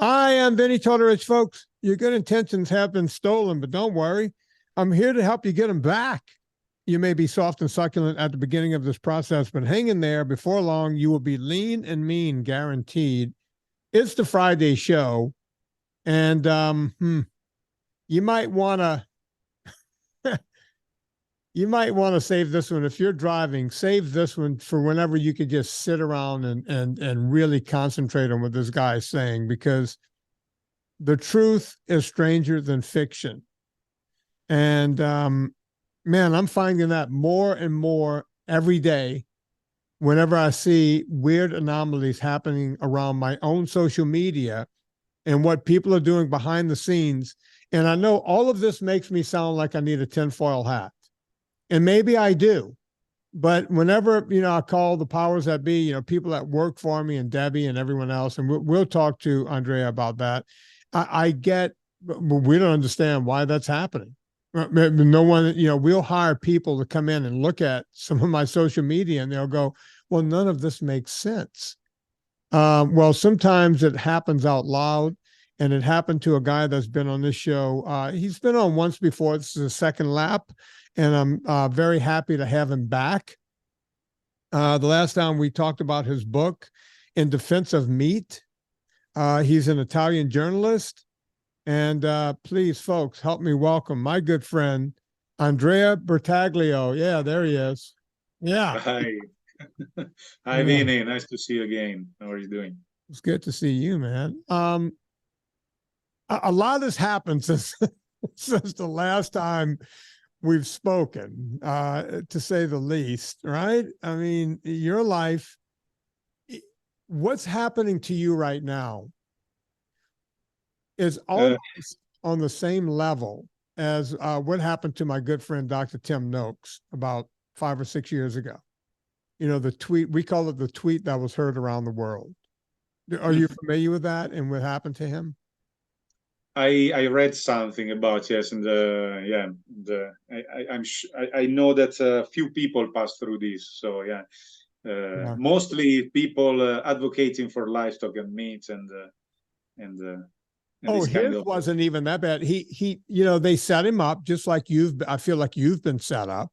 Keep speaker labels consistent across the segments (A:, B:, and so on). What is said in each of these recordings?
A: I am Vinnie Tortorich, folks. Your good intentions have been stolen, but don't worry. I'm here to help you get them back. You may be soft and succulent at the beginning of this process, but hang in there. Before long, you will be lean and mean, guaranteed. It's the Friday show, and you might want to you might want to save this one. If you're driving, save this one for whenever you could just sit around and really concentrate on what this guy is saying, because the truth is stranger than fiction. And man, I'm finding that more and more every day whenever I see weird anomalies happening around my own social media and what people are doing behind the scenes. And I know all of this makes me sound like I need a tinfoil hat. And maybe I do. But whenever, I call the powers that be, people that work for me and Debbie and everyone else, and we'll talk to Andrea about that. I get, we don't understand why that's happening. No one, we'll hire people to come in and look at some of my social media and they'll go, well, none of this makes sense. Well, sometimes it happens out loud, and it happened to a guy that's been on this show. He's been on once before. This is a second lap, and I'm very happy to have him back. The last time we talked about his book, In Defense of Meat. He's an Italian journalist. And please, folks, help me welcome my good friend, Andrea Bertaglio. Yeah, there he is. Yeah.
B: Hi. Hi,
A: Yeah.
B: Vinnie. Nice to see you again. How are you doing?
A: It's good to see you, man. A lot has happened since the last time we've spoken, to say the least, right? I mean, your life, what's happening to you right now is almost on the same level as what happened to my good friend, Dr. Tim Noakes, about 5 or 6 years ago. The tweet, we call it the tweet that was heard around the world. Are you familiar with that and what happened to him?
B: I read something about, yes, and I know that a few people passed through this. So yeah, mostly people advocating for livestock and meat and
A: oh, his wasn't even that bad. He they set him up just like I feel like you've been set up.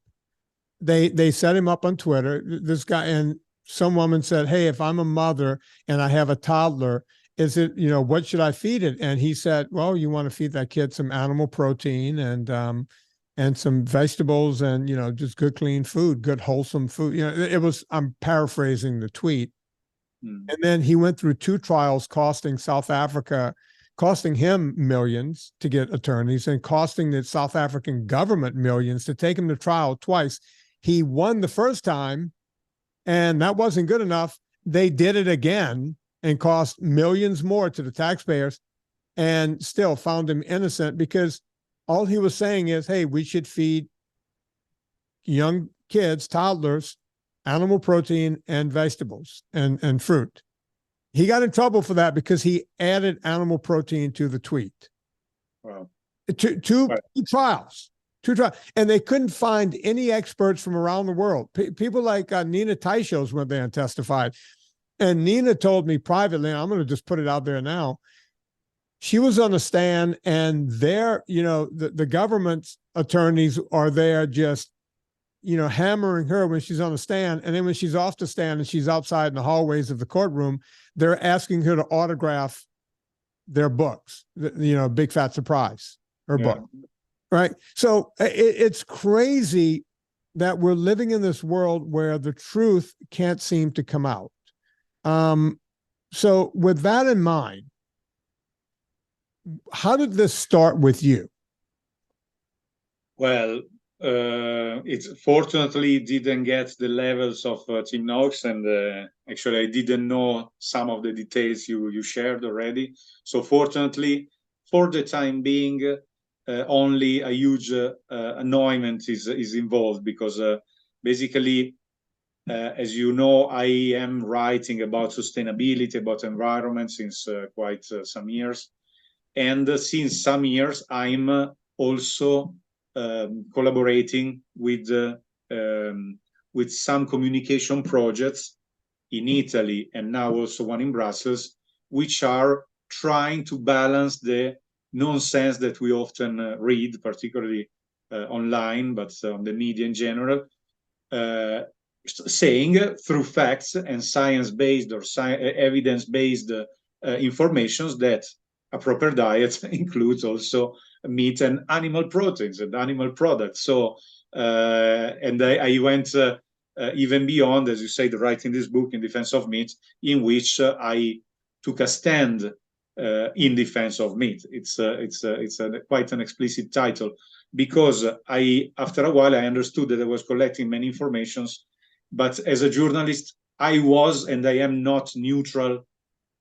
A: They set him up on Twitter. This guy, and some woman said, hey, if I'm a mother and I have a toddler, is it, what should I feed it? And he said, well, you want to feed that kid some animal protein and some vegetables and, just good, clean food, good, wholesome food. I'm paraphrasing the tweet. And then he went through 2 trials costing him millions to get attorneys and costing the South African government millions to take him to trial twice. He won the first time, and that wasn't good enough. They did it again and cost millions more to the taxpayers and still found him innocent, because all he was saying is, hey, we should feed young kids, toddlers, animal protein and vegetables and fruit. He got in trouble for that because he added animal protein to the tweet.
B: Wow.
A: Two trials. And they couldn't find any experts from around the world. People like Nina Teichos went there and testified. And Nina told me privately, and I'm going to just put it out there now, she was on the stand, and the government's attorneys are there just, hammering her when she's on the stand. And then when she's off the stand and she's outside in the hallways of the courtroom, they're asking her to autograph their books, Big Fat Surprise, her book. Right. So it's crazy that we're living in this world where the truth can't seem to come out. So with that in mind, how did this start with you?
B: Well, it fortunately didn't get the levels of Tim Noakes, and actually I didn't know some of the details you shared already. So fortunately, for the time being, only a huge annoyance is involved, because basically, as you know, I am writing about sustainability, about environment since quite some years. And since some years, I'm also collaborating with some communication projects in Italy, and now also one in Brussels, which are trying to balance the nonsense that we often read, particularly online, but on the media in general, saying through facts and science-based or evidence-based informations that a proper diet includes also meat and animal proteins and animal products. So, and I went even beyond, as you say, writing this book in defense of meat, in which I took a stand in defense of meat. It's quite an explicit title, because after a while I understood that I was collecting many informations, but as a journalist I was and I am not neutral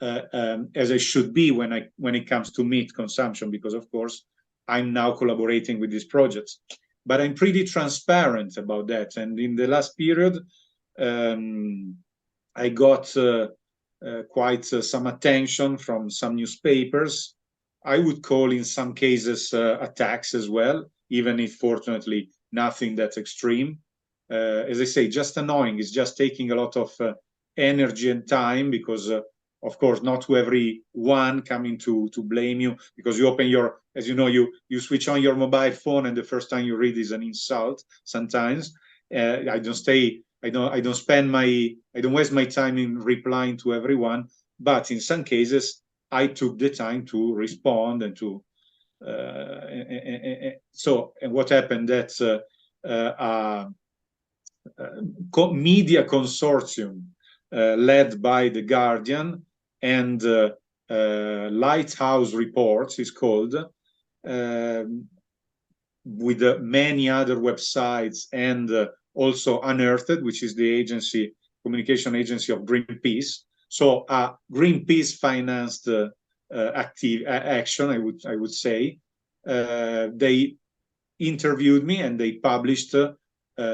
B: as I should be when it comes to meat consumption, because of course I'm now collaborating with these projects. But I'm pretty transparent about that. And in the last period, I got quite some attention from some newspapers. I would call in some cases attacks as well, even if fortunately nothing that extreme. As I say, just annoying. It's just taking a lot of energy and time, because of course not to everyone coming to blame you, because you open your, as you know, you switch on your mobile phone and the first time you read is an insult sometimes. I don't waste my time in replying to everyone, but in some cases I took the time to respond and to and what happened, that media consortium led by The Guardian and Lighthouse Reports is called, with many other websites, and also Unearthed, which is the communication agency of Greenpeace. So Greenpeace financed action, I would say. They interviewed me and they published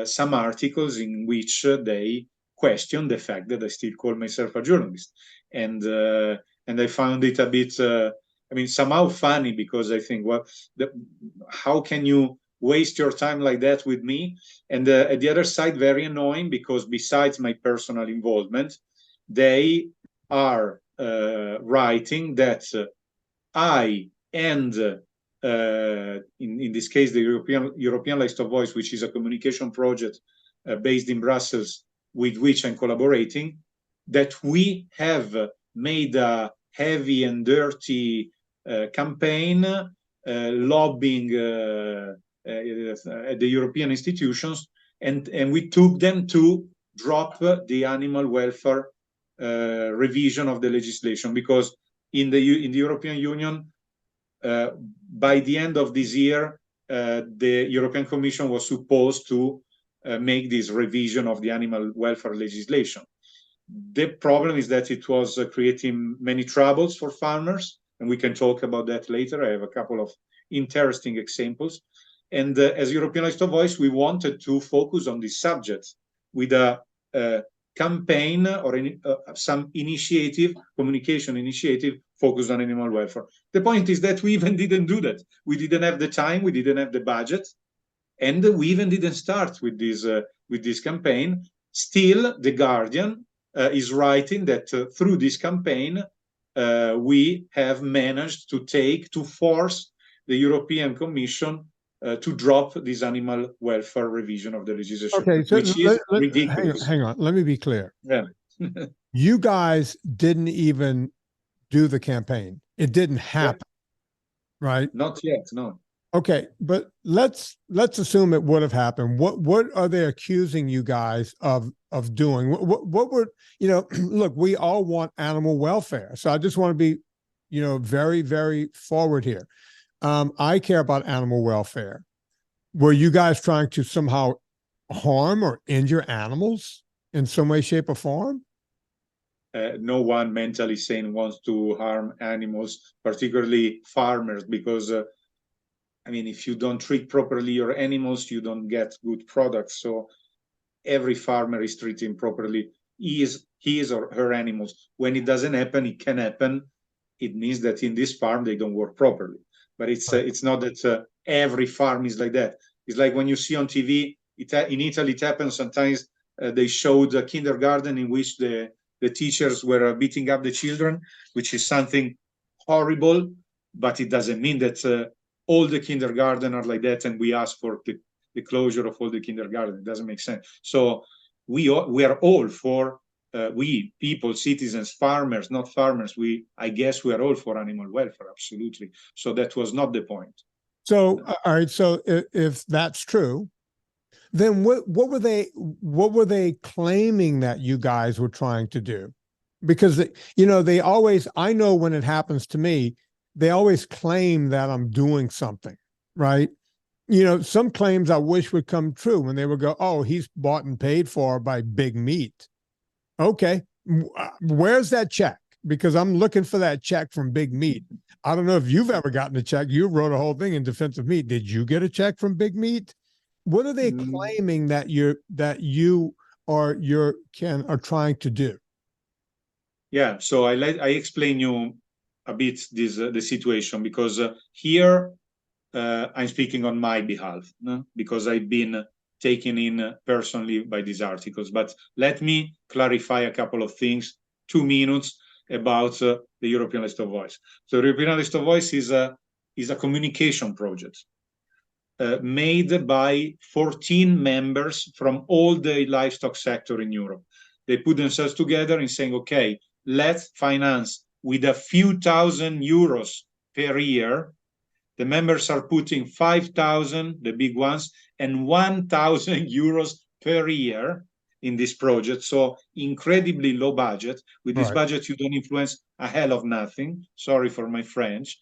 B: some articles in which they questioned the fact that I still call myself a journalist, and I found it a bit, somehow funny, because I think, well, how can you waste your time like that with me? And at the other side, very annoying, because besides my personal involvement, they are writing that I and in this case the European Livestock Voice, which is a communication project based in Brussels with which I'm collaborating, that we have made a heavy and dirty campaign lobbying at the European institutions, and we took them to drop the animal welfare revision of the legislation, because in the European Union, by the end of this year, the European Commission was supposed to make this revision of the animal welfare legislation. The problem is that it was creating many troubles for farmers, and we can talk about that later. I have a couple of interesting examples. And as European Livestock Voice, we wanted to focus on this subject with a campaign or some initiative, communication initiative focused on animal welfare. The point is that we even didn't do that. We didn't have the time, we didn't have the budget, and we even didn't start with this campaign. Still, The Guardian is writing that through this campaign, we have managed to force the European Commission to drop this animal welfare revision of the legislation,
A: okay, so
B: which is ridiculous.
A: Hang on, let me be clear.
B: Yeah.
A: You guys didn't even do the campaign. It didn't happen, right?
B: Not yet, no.
A: Okay, but let's assume it would have happened. What are they accusing you guys of doing? What were, look, we all want animal welfare. So I just want to be, very, very forward here. I care about animal welfare. Were you guys trying to somehow harm or injure animals in some way, shape, or form?
B: No one mentally sane wants to harm animals, particularly farmers, because if you don't treat properly your animals, you don't get good products. So every farmer is treating properly his or her animals. When it doesn't happen, it can happen. It means that in this farm they don't work properly. But it's not that every farm is like that. It's like when you see on TV, in Italy it happens sometimes. They showed a kindergarten in which the teachers were beating up the children, which is something horrible, but it doesn't mean that all the kindergarten are like that and we ask for the closure of all the kindergarten. It doesn't make sense. So we are all for, we people, citizens, farmers, not farmers, I guess we are all for animal welfare, absolutely. So that was not the point.
A: So, all right. So if that's true, then what were they claiming that you guys were trying to do? Because they always, I know when it happens to me, they always claim that I'm doing something, right? Some claims I wish would come true when they would go, oh, he's bought and paid for by big meat. Okay, where's that check? Because I'm looking for that check from Big Meat. I don't know if you've ever gotten a check. You wrote a whole thing in defense of meat. Did you get a check from Big Meat? What are they claiming that you or are trying to do?
B: Yeah, so I explain you a bit the situation, because here I'm speaking on my behalf, no? Because I've been taken in personally by these articles. But let me clarify a couple of things, 2 minutes, about the European List of Voice. So the European List of Voice is a communication project made by 14 members from all the livestock sector in Europe. They put themselves together in saying, okay, let's finance with a few thousand euros per year. The members are putting 5,000, the big ones, and 1,000 euros per year in this project. So incredibly low budget. With this budget, you don't influence a hell of nothing. Sorry for my French.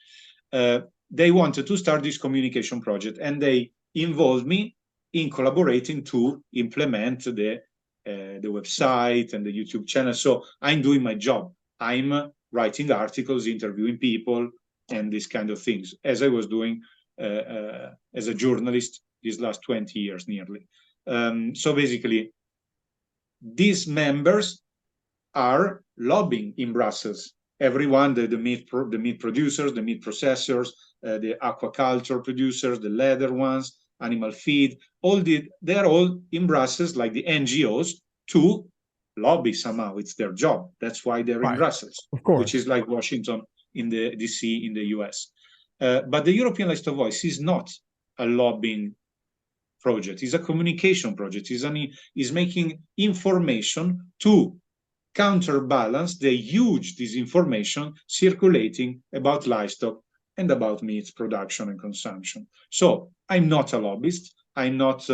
B: They wanted to start this communication project, and they involved me in collaborating to implement the website and the YouTube channel. So I'm doing my job. I'm writing articles, interviewing people, and these kind of things, as I was doing as a journalist these last 20 years nearly. So basically, these members are lobbying in Brussels. Everyone, the meat producers, the meat processors, the aquaculture producers, the leather ones, animal feed, they're all in Brussels, like the NGOs, to lobby somehow. It's their job. That's why they're in Brussels,
A: of course,
B: which is like Washington in the DC in the US. But the European List of Voice is not a lobbying project. It's a communication project. It's making information to counterbalance the huge disinformation circulating about livestock and about meat production and consumption. So I'm not a lobbyist. I'm not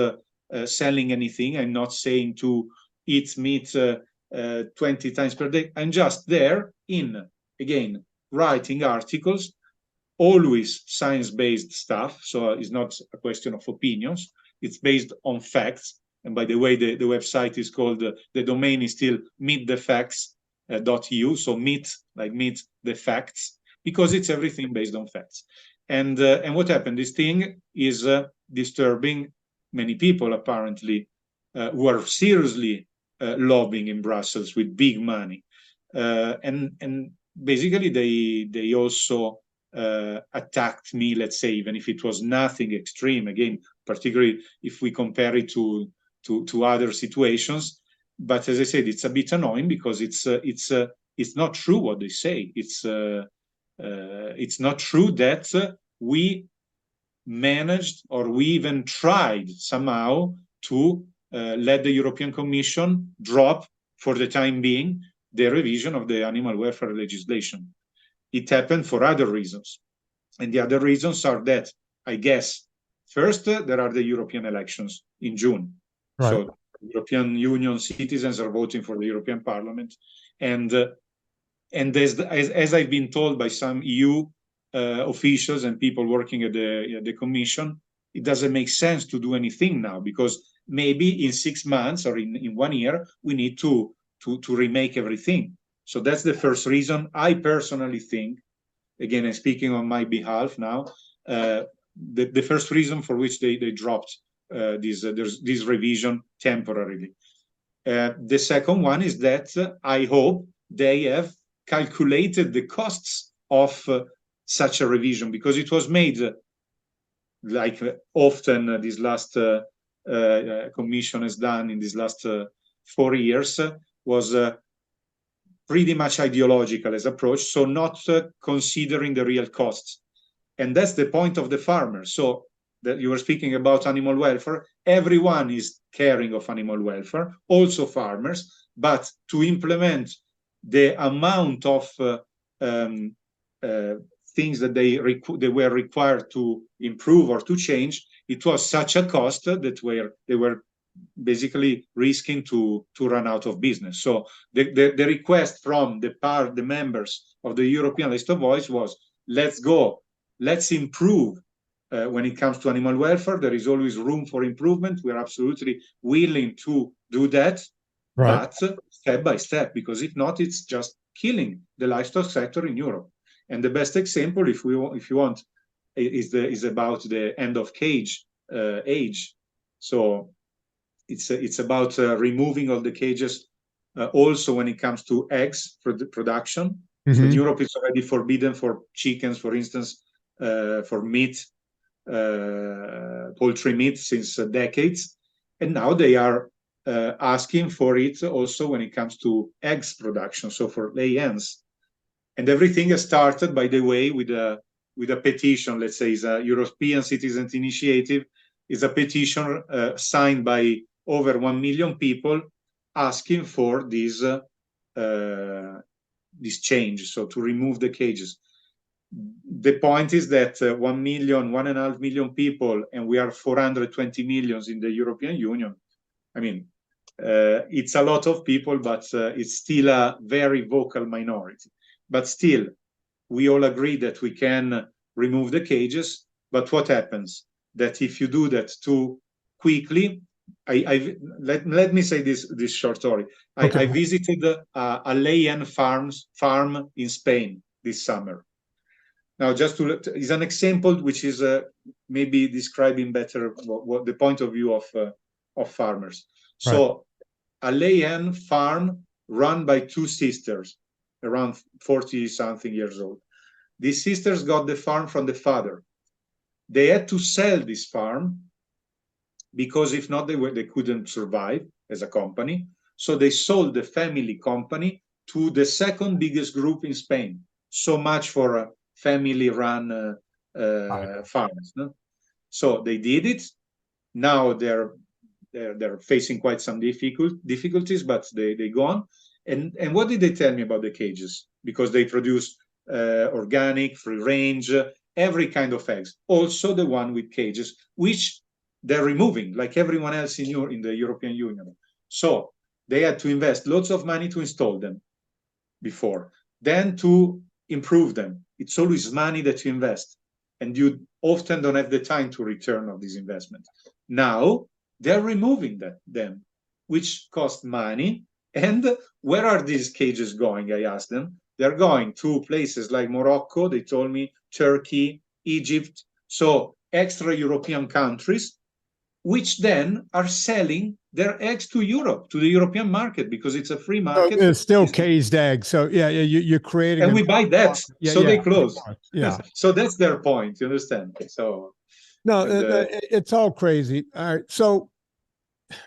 B: selling anything. I'm not saying to eat meat 20 times per day. I'm just there again, writing articles, always science-based stuff. So it's not a question of opinions. It's based on facts. And by the way, the website is called, the domain is still meetthefacts.eu. So meet, like meet the facts, because it's everything based on facts. And what happened? This thing is disturbing many people, apparently, who are seriously lobbying in Brussels with big money. And basically, they also attacked me, let's say, even if it was nothing extreme, again, particularly if we compare it to other situations. But as I said, it's a bit annoying because it's not true what they say. It's not true that we managed, or we even tried somehow to let the European Commission drop, for the time being, the revision of the animal welfare legislation. It happened for other reasons. And the other reasons are that, I guess, first, there are the European elections in June. Right. So European Union citizens are voting for the European Parliament. And as I've been told by some EU officials and people working at the Commission, it doesn't make sense to do anything now, because maybe in 6 months or in 1 year, we need to remake everything. So that's the first reason. I personally think, again, I'm speaking on my behalf now, the first reason for which they dropped this revision temporarily. The second one is that I hope they have calculated the costs of such a revision, because it was made like often this last Commission has done in these last 4 years, was pretty much ideological as approach, so not considering the real costs. And that's the point of the farmer. So that you were speaking about animal welfare, everyone is caring of animal welfare, also farmers, but to implement the amount of things that they were required to improve or to change, it was such a cost that they were basically risking to run out of business. So the request from the members of the European List of Voice was, let's improve. When it comes to animal welfare, there is always room for improvement. We are absolutely willing to do that,
A: Right.
B: but step by step, because if not, it's just killing the livestock sector in Europe. And the best example, if you want, is about the end of cage age. So it's about removing all the cages. Also, when it comes to eggs for the production, so in Europe it's already forbidden for chickens, for instance, for meat. Poultry meat since decades, and now they are asking for it also when it comes to eggs production, so for lay hens. And everything has started, by the way, with a petition. Let's say is a European Citizens Initiative, is a petition signed by over 1 million people asking for this change, so to remove the cages. The point is that 1.5 million people, and we are 420 million in the European Union. I mean, it's a lot of people, but it's still a very vocal minority. But still, we all agree that we can remove the cages. But what happens? That if you do that too quickly, let me say this short story.
A: Okay.
B: I visited a lay-hen farm in Spain this summer. Now, is an example which is maybe describing better what the point of view of farmers. So, a lay-hen farm run by two sisters, around 40-something years old. These sisters got the farm from the father. They had to sell this farm because if not, they couldn't survive as a company. So they sold the family company to the second biggest group in Spain. So much for family-run farms. No? So they did it. Now they're facing quite some difficulties, but they go on. And what did they tell me about the cages? Because they produce organic, free range, every kind of eggs. Also the one with cages, which they're removing, like everyone else in the European Union. So they had to invest lots of money to install them before, then to improve them. It's always money that you invest, and you often don't have the time to return on this investment. Now they're removing them, which cost money. And where are these cages going? I asked them. They're going to places like Morocco, they told me, Turkey, Egypt, so extra European countries, which then are selling their eggs to Europe, to the European market, because it's a free market.
A: So it's still caged eggs. So yeah, you're creating.
B: And we buy that, so they close.
A: Yeah.
B: So that's their point. You understand? So
A: no, it's all crazy. All right. So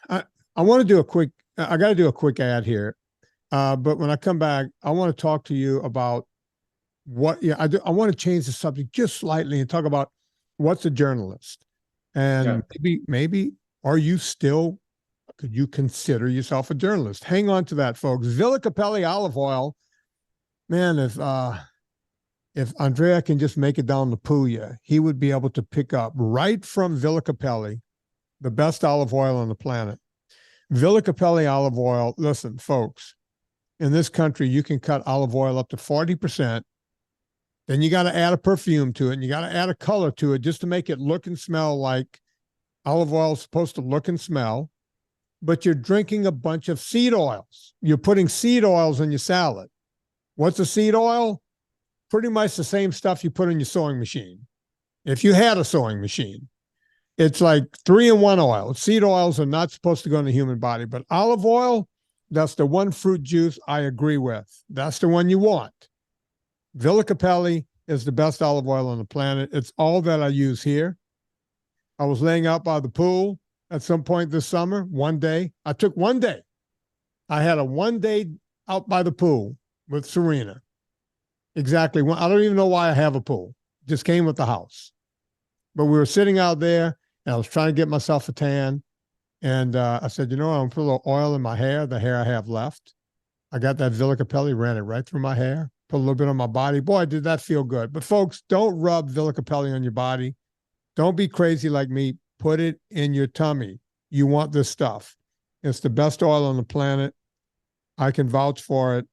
A: I want to do a quick. I got to do a quick ad here. But when I come back, I want to talk to you about what. Yeah, I want to change the subject just slightly and talk about what's a journalist, and maybe are you still? Could you consider yourself a journalist? Hang on to that, folks. Villa Capelli olive oil, man. If Andrea can just make it down to Puglia, he would be able to pick up right from Villa Capelli, the best olive oil on the planet. Villa Capelli olive oil. Listen, folks, in this country, you can cut olive oil up to 40%. Then you got to add a perfume to it, and you got to add a color to it just to make it look and smell like olive oil is supposed to look and smell. But you're drinking a bunch of seed oils. You're putting seed oils in your salad. What's a seed oil? Pretty much the same stuff you put in your sewing machine. If you had a sewing machine, it's like 3-in-1 oil. Seed oils are not supposed to go in the human body, but olive oil, that's the one fruit juice I agree with. That's the one you want. Villa Capelli is the best olive oil on the planet. It's all that I use here. I was laying out by the pool at some point this summer, one day. I took one day. I had a 1 day out by the pool. with Serena. Exactly. I don't even know why I have a pool. Just came with the house. But we were sitting out there, and I was trying to get myself a tan. And I said, I'm going to put a little oil in my hair, the hair I have left. I got that Villa Capelli, ran it right through my hair, put a little bit on my body. Boy, did that feel good. But folks, don't rub Villa Capelli on your body. Don't be crazy like me. Put it in your tummy. You want this stuff. It's the best oil on the planet. I can vouch for it.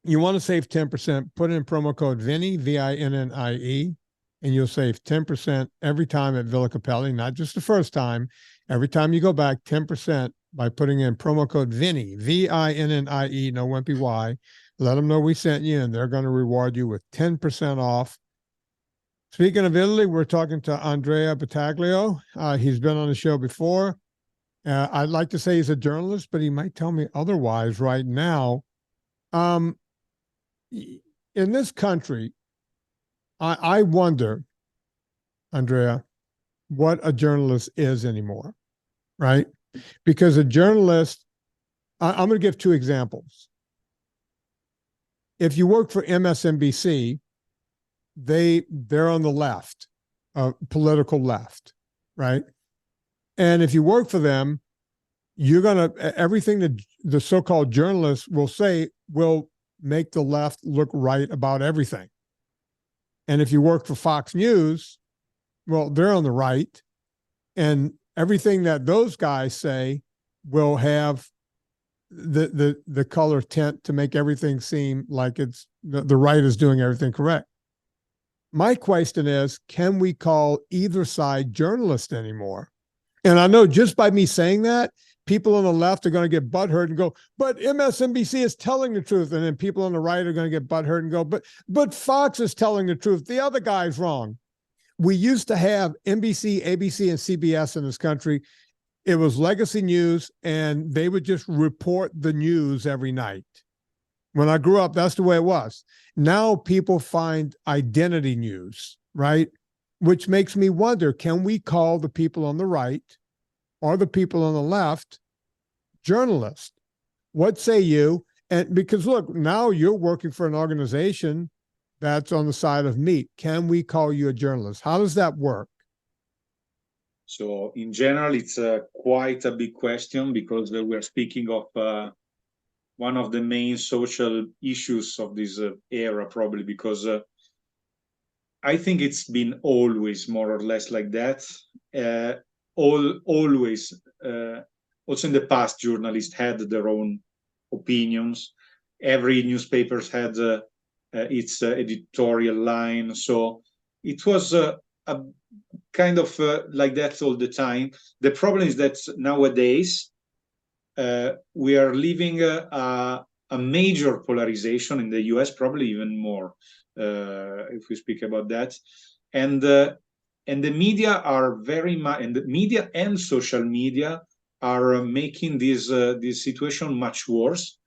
A: You want to save 10%, put in promo code Vinnie, VINNIE, and you'll save 10% every time at Villa Capelli, not just the first time. Every time you go back, 10% by putting in promo code Vinnie, VINNIE, no wimpy Y. Let them know we sent you, and they're going to reward you with 10% off. Speaking of Italy, we're talking to Andrea Bertaglio. He's been on the show before. I'd like to say he's a journalist, but he might tell me otherwise right now. In this country, I wonder, Andrea, what a journalist is anymore, right? Because a journalist, I'm going to give two examples. If you work for MSNBC, they're on the left, political left, right? And if you work for them, you're going to, everything that the so-called journalists will say will make the left look right about everything. And if you work for Fox News, well, they're on the right, and everything that those guys say will have the color tint to make everything seem like it's the right is doing everything correct. My question is, can we call either side journalist anymore? And I know just by me saying that, people on the left are going to get butthurt and go, but MSNBC is telling the truth. And then people on the right are going to get butthurt and go, but Fox is telling the truth. The other guy's wrong. We used to have NBC, ABC, and CBS in this country. It was legacy news, and they would just report the news every night. When I grew up, that's the way it was. Now people find identity news, right? Which makes me wonder, can we call the people on the right or the people on the left journalists? What say you? And because look, now you're working for an organization that's on the side of meat. Can we call you a journalist? How does that work?
B: So in general, it's quite a big question, because we're speaking of one of the main social issues of this era, probably, because I think it's been always more or less like that. Always, also in the past, journalists had their own opinions. Every newspaper had its editorial line. So it was a kind of like that all the time. The problem is that nowadays we are living a major polarization in the US, probably even more, if we speak about that. And the media are very much, and the media and social media are making this situation much worse.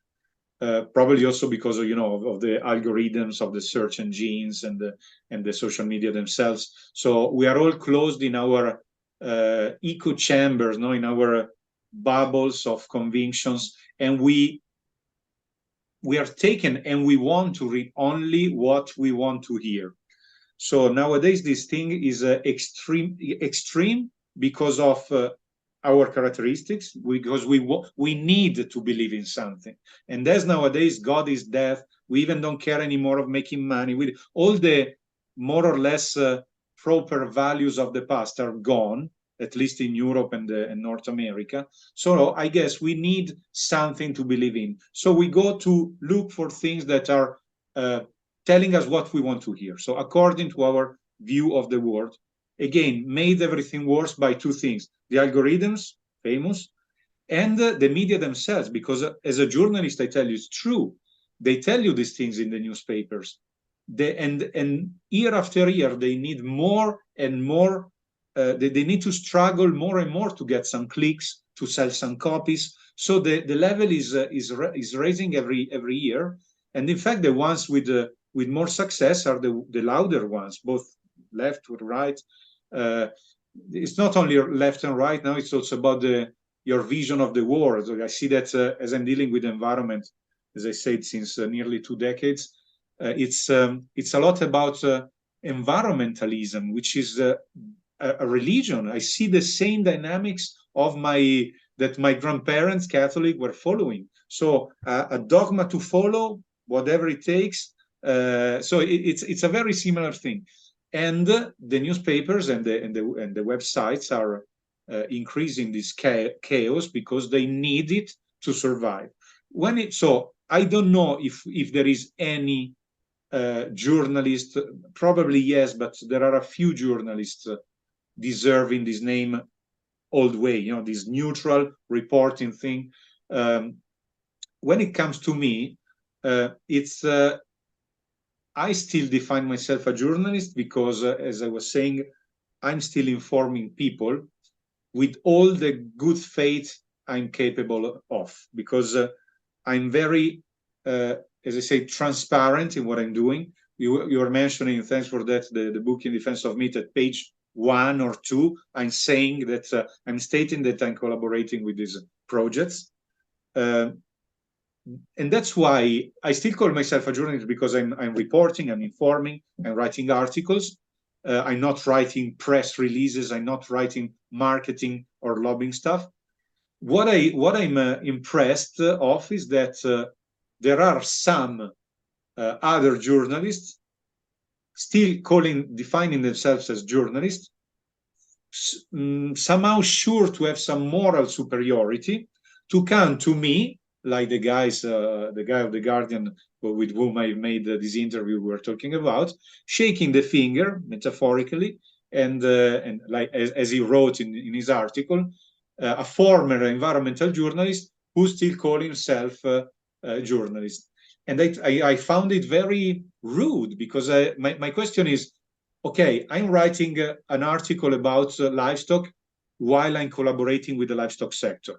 B: Probably also because of, of the algorithms of the search engines and the social media themselves. So we are all closed in our echo chambers, in our bubbles of convictions, and we are taken, and we want to read only what we want to hear. So nowadays this thing is extreme because of our characteristics, because we need to believe in something. And as nowadays God is death, we even don't care anymore of making money. With all the more or less proper values of the past are gone, at least in Europe and North America. So I guess we need something to believe in. So we go to look for things that are telling us what we want to hear. So according to our view of the world, again, made everything worse by two things: the algorithms, famous, and the media themselves. Because as a journalist, I tell you, it's true. They tell you these things in the newspapers. And year after year, they need more and more. They need to struggle more and more to get some clicks, to sell some copies. So the level is raising every year. And in fact, the ones with more success are the louder ones, both left or right. It's not only left and right now, it's also about your vision of the world. I see that as I'm dealing with environment, as I said, since nearly 2 decades. It's a lot about environmentalism, which is a religion. I see the same dynamics of that my grandparents, Catholic, were following. So a dogma to follow, whatever it takes. So it's a very similar thing. And the newspapers and the websites are increasing this chaos because they need it to survive. So I don't know if there is any journalist, probably yes, but there are a few journalists deserving this name old way, this neutral reporting thing. When it comes to me, I still define myself a journalist because, as I was saying, I'm still informing people with all the good faith I'm capable of, because I'm very, as I say, transparent in what I'm doing. You were mentioning, thanks for that, the book In Defense of Meat at page 1 or 2. I'm saying that I'm stating that I'm collaborating with these projects. And that's why I still call myself a journalist, because I'm reporting, I'm informing, I'm writing articles. I'm not writing press releases. I'm not writing marketing or lobbying stuff. What I'm impressed of is that there are some other journalists still defining themselves as journalists, somehow sure to have some moral superiority, to come to me, like the guy of the Guardian with whom I made this interview we're talking about, shaking the finger metaphorically, and like as he wrote in his article, a former environmental journalist who still calls himself a journalist. And I found it very rude, because my question is, okay, I'm writing an article about livestock while I'm collaborating with the livestock sector,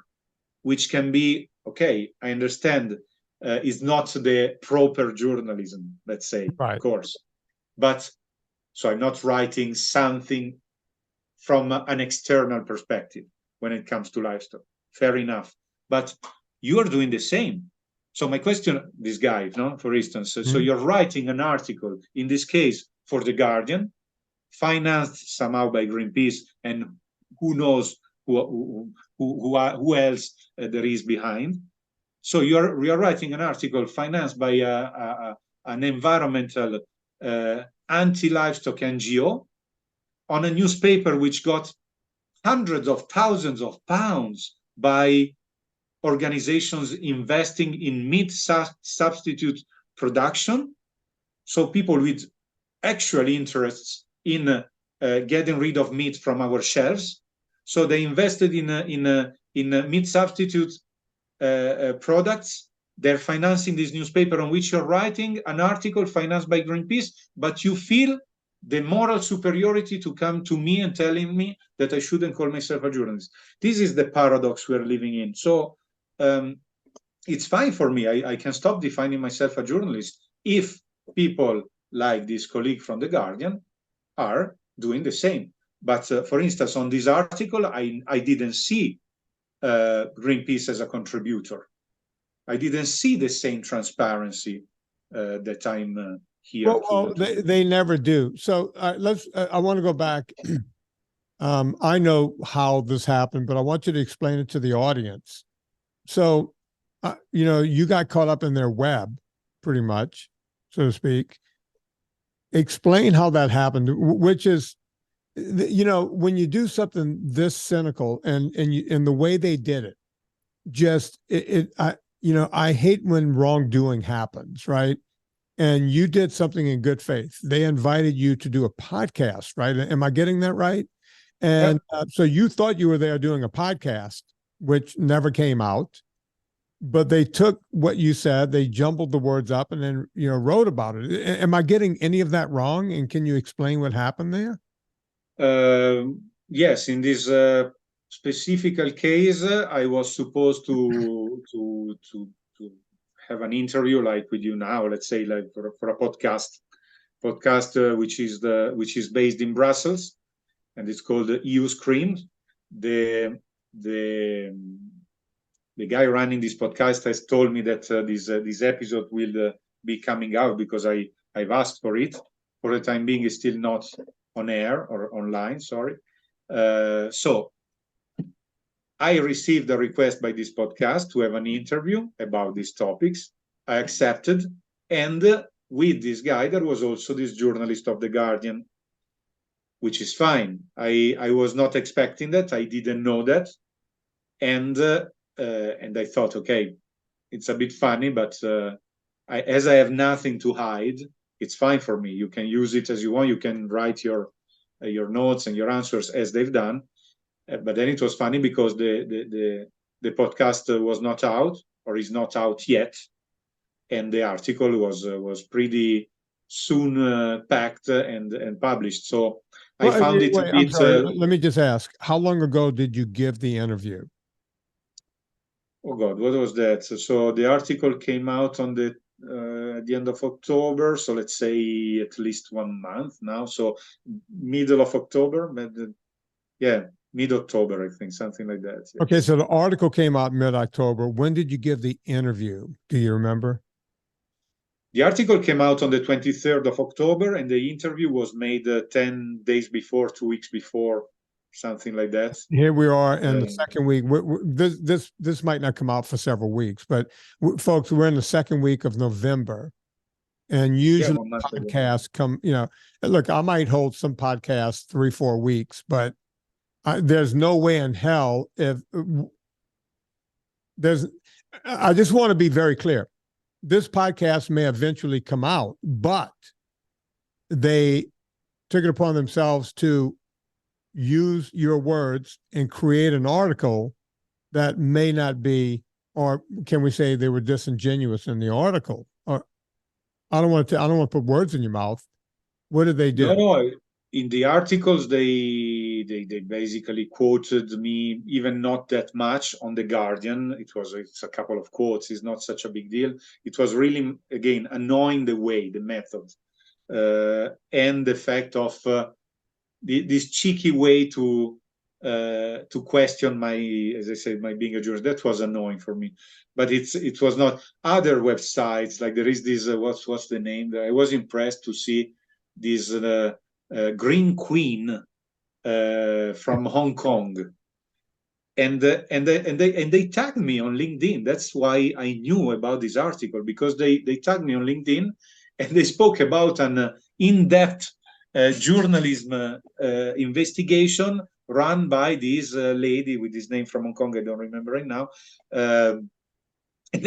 B: which can be, okay, I understand, is not the proper journalism, let's say,
A: Right.
B: of course. But so I'm not writing something from an external perspective when it comes to livestock. Fair enough. But you are doing the same. So my question, this guy, for instance, so you're writing an article, in this case, for The Guardian, financed somehow by Greenpeace, and who knows who else there is behind. So you're writing an article financed by an environmental anti-livestock NGO on a newspaper which got hundreds of thousands of pounds by organizations investing in meat substitute production. So people with actual interests in getting rid of meat from our shelves. So they invested in meat substitute products. They're financing this newspaper on which you're writing an article financed by Greenpeace, but you feel the moral superiority to come to me and telling me that I shouldn't call myself a journalist. This is the paradox we're living in. So it's fine for me. I can stop defining myself a journalist if people like this colleague from The Guardian are doing the same. But for instance, on this article, I didn't see Greenpeace as a contributor. I didn't see the same transparency that I'm here.
A: Well, they never do. So I want to go back. I know how this happened, but I want you to explain it to the audience. So, you got caught up in their web, pretty much, so to speak. Explain how that happened, which is, when you do something this cynical and the way they did it, just I hate when wrongdoing happens, right? And you did something in good faith. They invited you to do a podcast, right? Am I getting that right? And so you thought you were there doing a podcast, which never came out. But they took what you said, they jumbled the words up, and then wrote about it. Am I getting any of that wrong? And can you explain what happened there?
B: Yes, in this specific case, I was supposed to have an interview like with you now, let's say, like for a podcast which is based in Brussels, and it's called EU Scream. The the guy running this podcast has told me that this episode will be coming out because I've asked for it. For the time being, it's still not on air or online. Sorry. So I received a request by this podcast to have an interview about these topics. I accepted, and with this guy, there was also this journalist of The Guardian, which is fine. I was not expecting that. I didn't know that, and I thought, okay, it's a bit funny, but as I have nothing to hide, it's fine for me. You can use it as you want. You can write your notes and your answers as they've done. But then it was funny because the podcast was not out, or is not out yet, and the article was pretty soon packed and published. So I found it a bit.
A: I'm sorry. Let me just ask: how long ago did you give the interview?
B: Oh God, what was that? So the article came out on the at the end of October. So let's say at least 1 month now. So middle of October, but yeah, mid-October, I think, something like that. Yeah.
A: Okay, so the article came out mid-October. When did you give the interview? Do you remember?
B: The article came out on the 23rd of October, and the interview was made 10 days before, 2 weeks before, something like that.
A: Here we are in the second week. This might not come out for several weeks, but folks, we're in the second week of November, and usually podcasts come. You know, look, I might hold some podcasts 3-4 weeks, but there's no way in hell if there's. I just want to be very clear. This podcast may eventually come out, but they took it upon themselves to use your words and create an article that may not be, or can we say they were disingenuous in the article? Or I don't want to put words in your mouth. What did they do?
B: No, in the articles they basically quoted me, even not that much, on The Guardian. It's a couple of quotes. It's not such a big deal. It was really, again, annoying the method, and the fact of this cheeky way to question my, as I said, my being a journalist. That was annoying for me. But it was not. Other websites, like there is this what's the name? I was impressed to see this Green Queen from Hong Kong, and they tagged me on LinkedIn. That's why I knew about this article, because they tagged me on LinkedIn, and they spoke about an in-depth journalism investigation run by this lady with this name from Hong Kong. I don't remember right now. And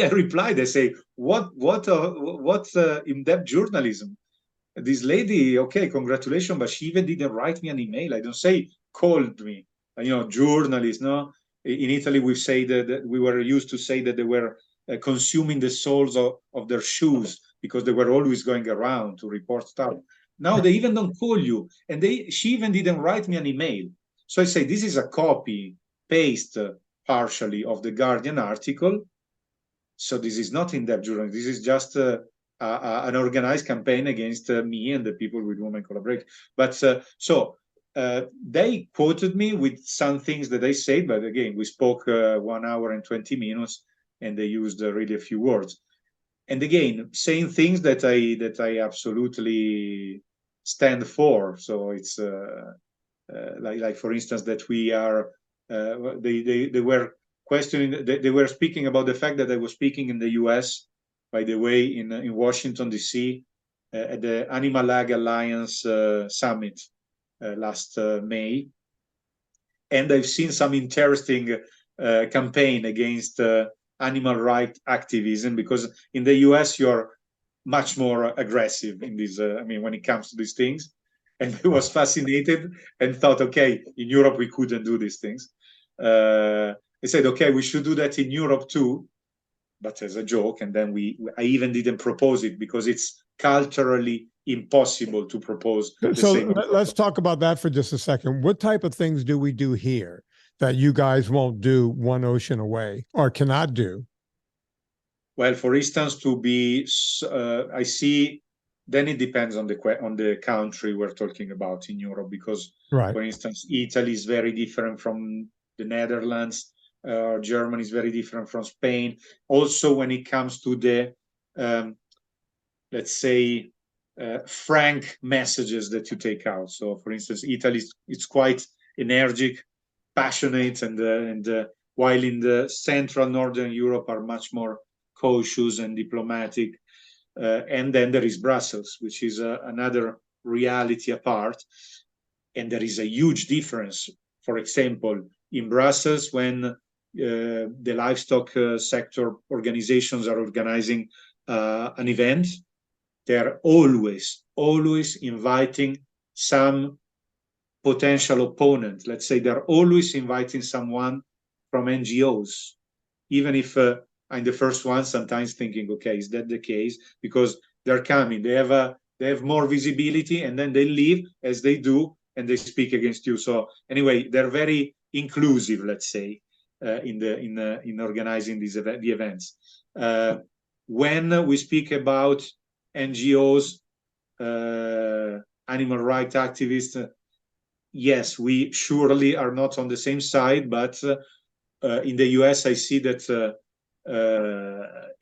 B: I replied, I say, what in-depth journalism? This lady, okay, congratulations, but she even didn't write me an email. I don't say called me, journalist. No, in Italy we say that we were used to say that they were consuming the soles of their shoes because they were always going around to report stuff. Now they even don't call you, and she even didn't write me an email. So I say this is a copy paste partially of the Guardian article. So this is not in-depth journalism. This is just an organized campaign against me and the people with whom I collaborate. But they quoted me with some things that I said, but again, we spoke 1 hour and 20 minutes, and they used really a few words. And again, saying things that I absolutely stand for. So it's like for instance, that we are. They were questioning. They were speaking about the fact that I was speaking in the U.S. By the way, in Washington D.C. At the Animal Ag Alliance summit last May, and I've seen some interesting campaign against animal rights activism, because in the US you're much more aggressive in this. When it comes to these things, and I was fascinated and thought, okay, in Europe we couldn't do these things. I said, okay, we should do that in Europe too, but as a joke. And then I even didn't propose it because it's culturally impossible to propose.
A: So let's talk about that for just a second. What type of things do we do here that you guys won't do one ocean away or cannot do?
B: Well, for instance, I see. Then it depends on the country we're talking about in Europe, because,
A: right,
B: for instance, Italy is very different from the Netherlands. Germany is very different from Spain. Also, when it comes to the, let's say, frank messages that you take out. So, for instance, Italy, it's quite energetic, passionate, and while in the Central Northern Europe are much more cautious and diplomatic. And then there is Brussels, which is another reality apart. And there is a huge difference. For example, in Brussels, when the livestock sector organizations are organizing an event, they're always inviting some potential opponent. Let's say they're always inviting someone from NGOs, even if I'm the first one sometimes thinking, okay, is that the case? Because they're coming, they have more visibility, and then they leave as they do, and they speak against you. So anyway, they're very inclusive, let's say, in organizing the events. When we speak about NGOs, animal rights activists, yes, we surely are not on the same side, but in the US, I see that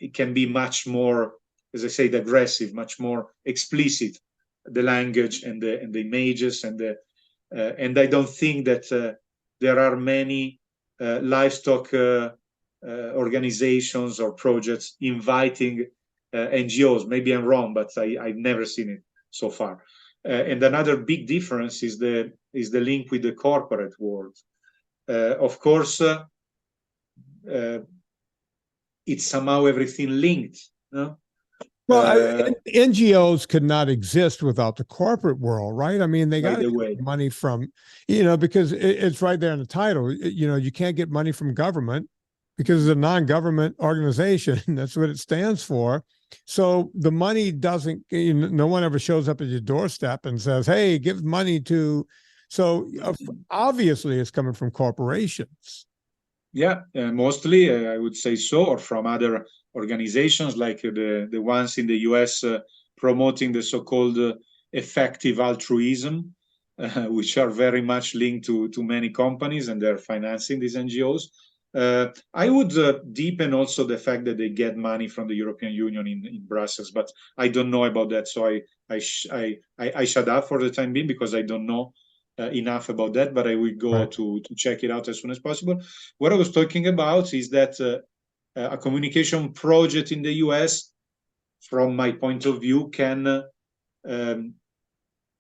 B: it can be much more, as I said, aggressive, much more explicit, the language and the images, and I don't think that there are many livestock organizations or projects inviting NGOs. Maybe I'm wrong, but I've never seen it so far. And another big difference is the link with the corporate world. Of course, it's somehow everything linked. No?
A: Well, NGOs could not exist without the corporate world, right? I mean, they got to get money from, because it's right there in the title. You can't get money from government because it's a non-government organization. That's what it stands for. So the money doesn't, no one ever shows up at your doorstep and says, hey, give money to, so obviously it's coming from corporations.
B: Yeah, mostly I would say so, or from other organizations like the ones in the US promoting the so-called effective altruism, which are very much linked to many companies, and they're financing these NGOs. I would deepen also the fact that they get money from the European Union in Brussels, but I don't know about that, so I shut up for the time being because I don't know enough about that, but I will go to check it out as soon as possible. What I was talking about is that a communication project in the US, from my point of view, can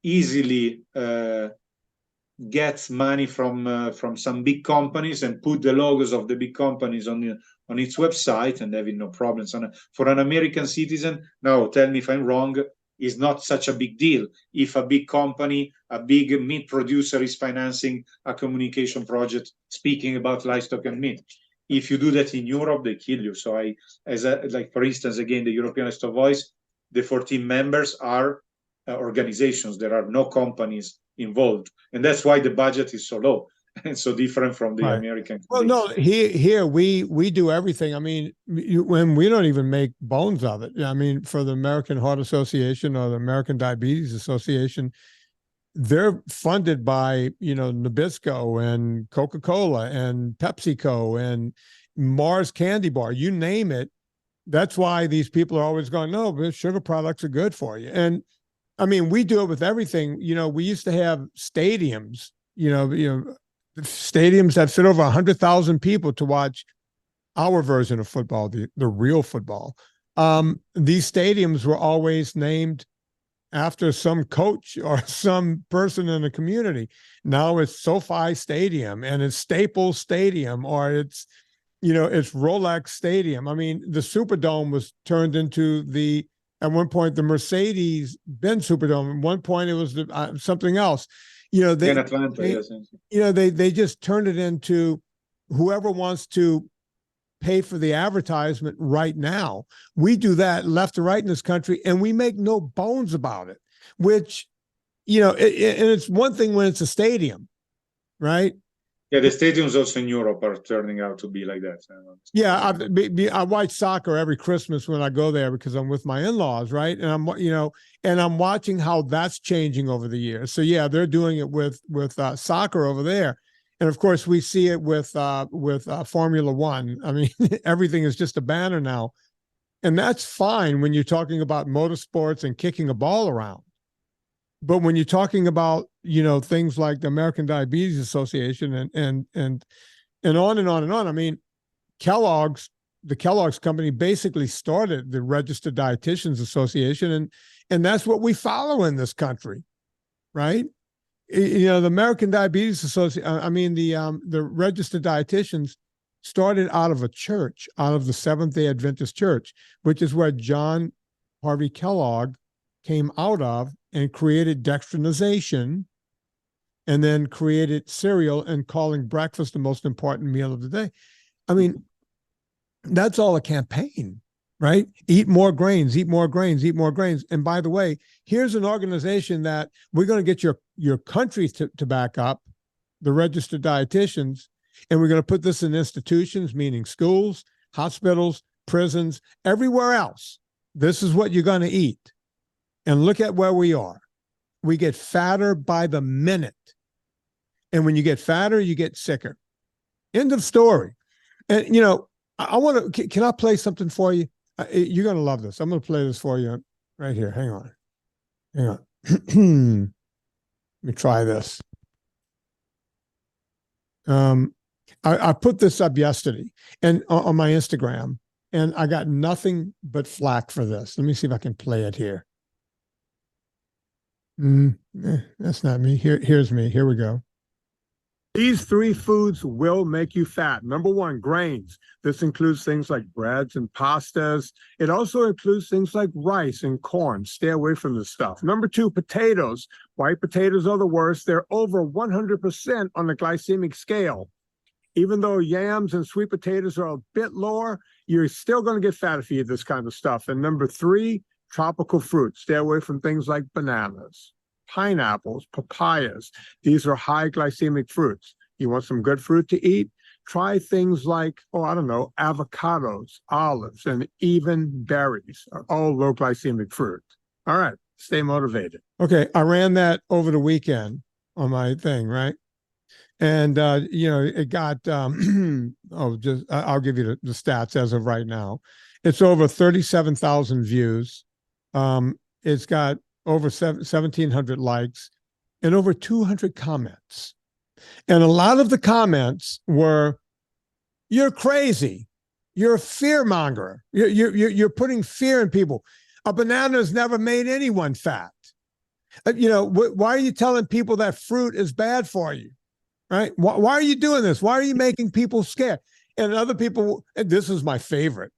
B: easily get money from some big companies and put the logos of the big companies on its website and having no problems. For an American citizen, now tell me if I'm wrong, is not such a big deal. If a big company, a big meat producer is financing a communication project speaking about livestock and meat. If you do that in Europe, they kill you. So like for instance, again, the European Livestock Voice, the 14 members are organizations. There are no companies involved. And that's why the budget is so low and so different from the American.
A: Well, no, here we do everything. I mean, when we don't even make bones of it. I mean, for the American Heart Association or the American Diabetes Association, they're funded by, Nabisco and Coca-Cola and PepsiCo and Mars Candy Bar, you name it. That's why these people are always going, no, but sugar products are good for you. And I mean, we do it with everything. We used to have stadiums, stadiums that fit over 100,000 people to watch our version of football, the real football. These stadiums were always named after some coach or some person in the community. Now it's SoFi Stadium and it's Staples Stadium, or it's Rolex Stadium. I mean, the Superdome was turned into at one point, the Mercedes-Benz Superdome. At one point, it was something else. In Atlanta, yes. They just turned it into whoever wants to pay for the advertisement right now. We do that left to right in this country, and we make no bones about it, which, and it's one thing when it's a stadium, right?
B: Yeah, the stadiums also in Europe are turning out to be like that.
A: Yeah, I watch soccer every Christmas when I go there because I'm with my in-laws, right? And I'm watching how that's changing over the years. So yeah, they're doing it with soccer over there, And of course, we see it with Formula One. I mean, everything is just a banner now. And that's fine when you're talking about motorsports and kicking a ball around. But when you're talking about, things like the American Diabetes Association and on and on and on, I mean, the Kellogg's company basically started the Registered Dietitians Association, and that's what we follow in this country, right? The American Diabetes Association, the Registered Dietitians started out of a church, out of the Seventh-day Adventist Church, which is where John Harvey Kellogg came out of and created dextrinization, and then created cereal and calling breakfast the most important meal of the day. I mean, that's all a campaign, right? Eat more grains, eat more grains, eat more grains. And by the way, here's an organization that we're going to get your country to back up, the registered dietitians, and we're going to put this in institutions, meaning schools, hospitals, prisons, everywhere else. This is what you're going to eat. And look at where we are. We get fatter by the minute. And when you get fatter, you get sicker. End of story. And, I want to, can I play something for you? You're going to love this. I'm going to play this for you right here. Hang on. Let me try this. I put this up yesterday and on my Instagram, and I got nothing but flack for this. Let me see if I can play it here. That's not me. Here's me. Here we go. These 3 foods will make you fat. Number 1, grains. This includes things like breads and pastas. It also includes things like rice and corn. Stay away from this stuff. Number 2, potatoes. White potatoes are the worst. They're over 100% on the glycemic scale. Even though yams and sweet potatoes are a bit lower, you're still going to get fat if you eat this kind of stuff. And number 3, tropical fruits. Stay away from things like bananas, pineapples, papayas. These are high glycemic fruits. You want some good fruit to eat? Try things like, avocados, olives, and even berries are all low glycemic fruit. All right, stay motivated. Okay, I ran that over the weekend on my thing, right? And, it got, I'll give you the stats as of right now. It's over 37,000 views. It's got over 1,700 likes and over 200 comments. And a lot of the comments were, "You're crazy. You're a fear monger. You're putting fear in people. A banana has never made anyone fat. Why are you telling people that fruit is bad for you? Right? Why are you doing this? Why are you making people scared?" And other people, and this is my favorite.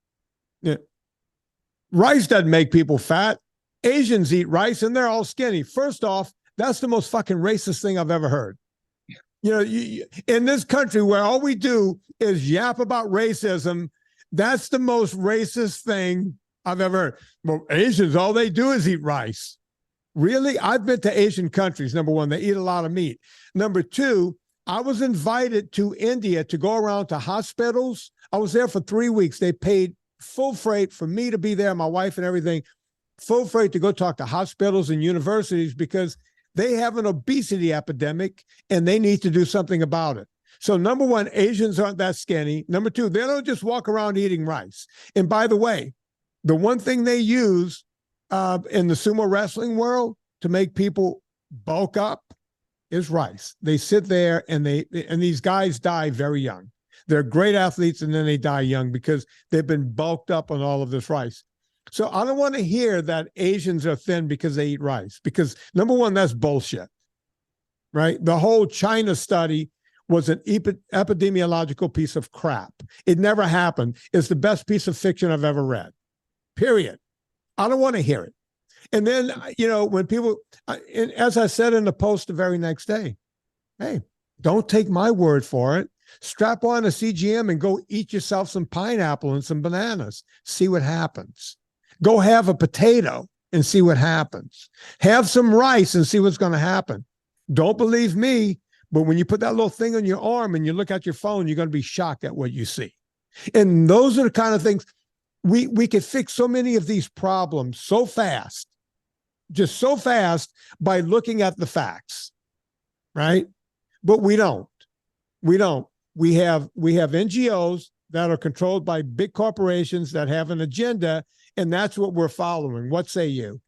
A: Rice doesn't make people fat. Asians eat rice and they're all skinny. First off, that's the most fucking racist thing I've ever heard. In this country where all we do is yap about racism, that's the most racist thing I've ever heard. Well, Asians, all they do is eat rice. Really? I've been to Asian countries. Number 1, they eat a lot of meat. Number 2, I was invited to India to go around to hospitals. I was there for 3 weeks. They paid full freight for me to be there, my wife and everything, full freight to go talk to hospitals and universities because they have an obesity epidemic and they need to do something about it. So number 1, Asians aren't that skinny. Number 2, they don't just walk around eating rice. And by the way, the one thing they use in the sumo wrestling world to make people bulk up is rice. They sit there and these guys die very young. They're great athletes and then they die young because they've been bulked up on all of this rice. So I don't want to hear that Asians are thin because they eat rice, because number 1, that's bullshit, right? The whole China study was an epidemiological piece of crap. It never happened. It's the best piece of fiction I've ever read, period. I don't want to hear it. And then, when people, and as I said in the post the very next day, hey, don't take my word for it. Strap on a CGM and go eat yourself some pineapple and some bananas. See what happens. Go have a potato and see what happens. Have some rice and see what's going to happen. Don't believe me, but when you put that little thing on your arm and you look at your phone, you're going to be shocked at what you see. And those are the kind of things we could fix so many of these problems so fast, just so fast by looking at the facts, right? But we don't. We don't. We have NGOs that are controlled by big corporations that have an agenda, and that's what we're following. What say you?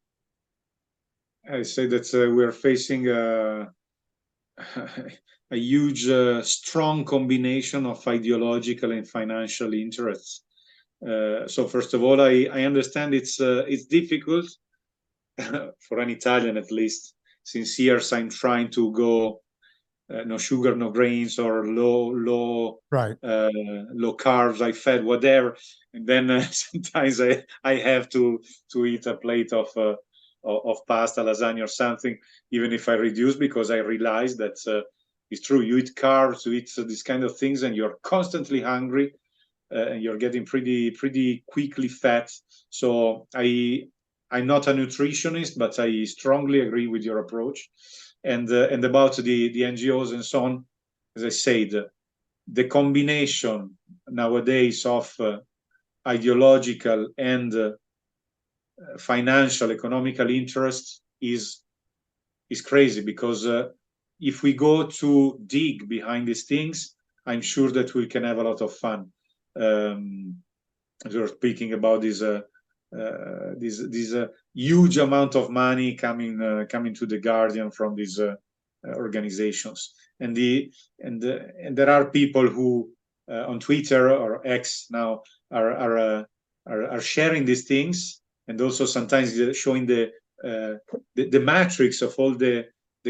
B: I say that we're facing a huge, strong combination of ideological and financial interests. So first of all, I understand it's difficult for an Italian, at least. Since years I'm trying to go no sugar, no grains, or low carbs, high fat, whatever. And then sometimes I have to eat a plate of pasta, lasagna, or something, even if I reduce, because I realize that it's true. You eat carbs, you eat these kind of things, and you're constantly hungry, and you're getting pretty quickly fat. So I'm not a nutritionist, but I strongly agree with your approach. And about the NGOs and so on, as I said, the combination nowadays of ideological and financial, economical interests is crazy, because if we go to dig behind these things, I'm sure that we can have a lot of fun. We're speaking about this huge amount of money coming to the Guardian from these organizations, and there are people who on Twitter or X now are sharing these things, and also sometimes showing the matrix of all the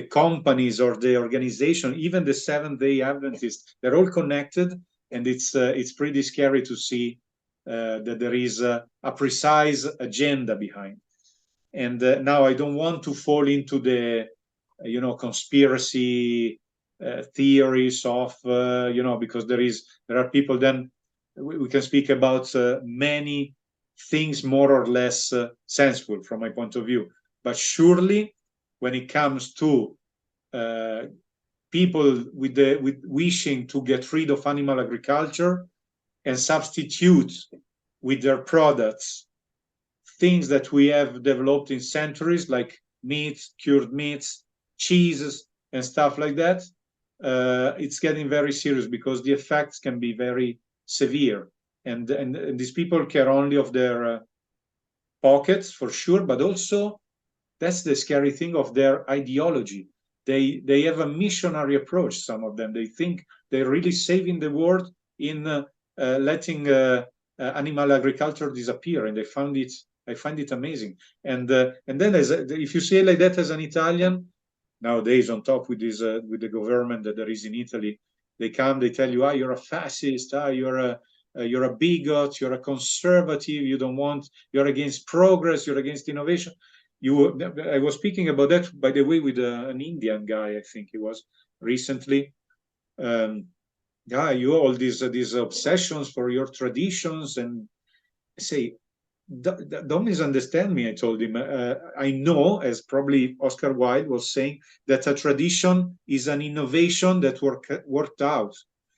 B: companies or the organization, even the Seventh-day Adventists. They're all connected, and it's pretty scary to see that there is a precise agenda behind. And now I don't want to fall into the conspiracy theories of because there are people. Then we can speak about many things more or less sensible from my point of view, but surely when it comes to people with wishing to get rid of animal agriculture and substitute with their products things that we have developed in centuries, like meats, cured meats, cheeses, and stuff like that, it's getting very serious, because the effects can be very severe. And these people care only of their pockets, for sure, but also that's the scary thing of their ideology. They have a missionary approach. Some of them, they think they're really saving the world in letting animal agriculture disappear, and I find it amazing. And then if you say like that as an Italian nowadays, on top with this with the government that there is in Italy, they tell you, you're a fascist, you're a bigot, you're a conservative, you're against progress, you're against innovation. I was speaking about that, by the way, with an Indian guy, I think he was recently. You all these obsessions for your traditions, and I say, don't misunderstand me. I told him, I know, as probably Oscar Wilde was saying, that a tradition is an innovation that worked out.